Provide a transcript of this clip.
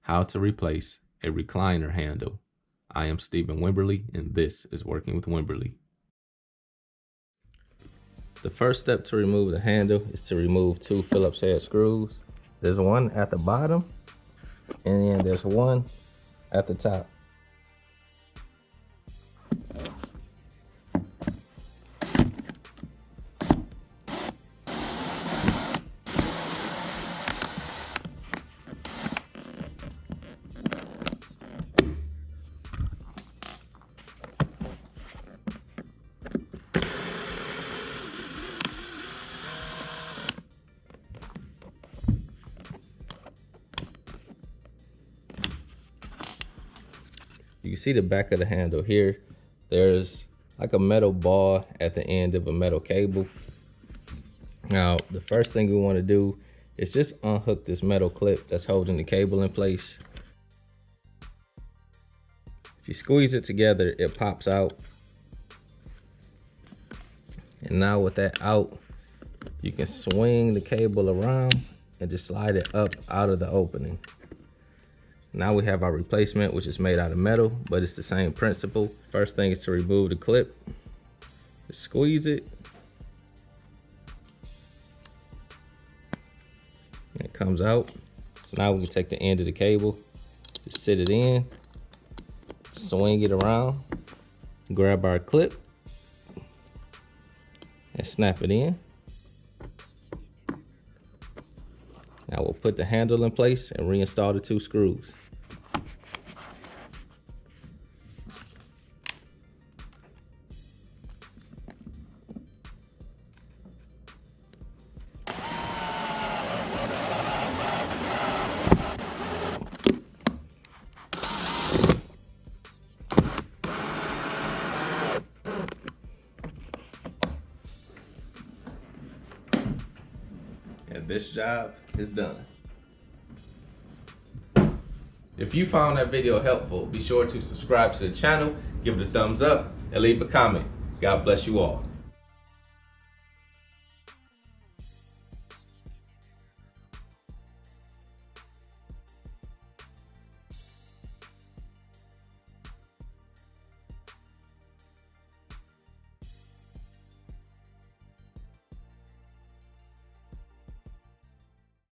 how to replace a recliner handle. I am Stephen Wimberley, and this is Working with Wimberley. The first step to remove the handle is to remove 2 Phillips head screws. There's one at the bottom, and then there's one at the top. You can see the back of the handle here. There's like a metal ball at the end of a metal cable. Now, the first thing we want to do is just unhook this metal clip that's holding the cable in place. If you squeeze it together, it pops out. And now with that out, you can swing the cable around and just slide it up out of the opening. Now we have our replacement, which is made out of metal, but it's the same principle. First thing is to remove the clip. Just squeeze it. And it comes out. So now we can take the end of the cable, just sit it in, swing it around, grab our clip, and snap it in. Now we'll put the handle in place and reinstall the 2 screws. And this job is done. If you found that video helpful, be sure to subscribe to the channel, give it a thumbs up, and leave a comment. God bless you all.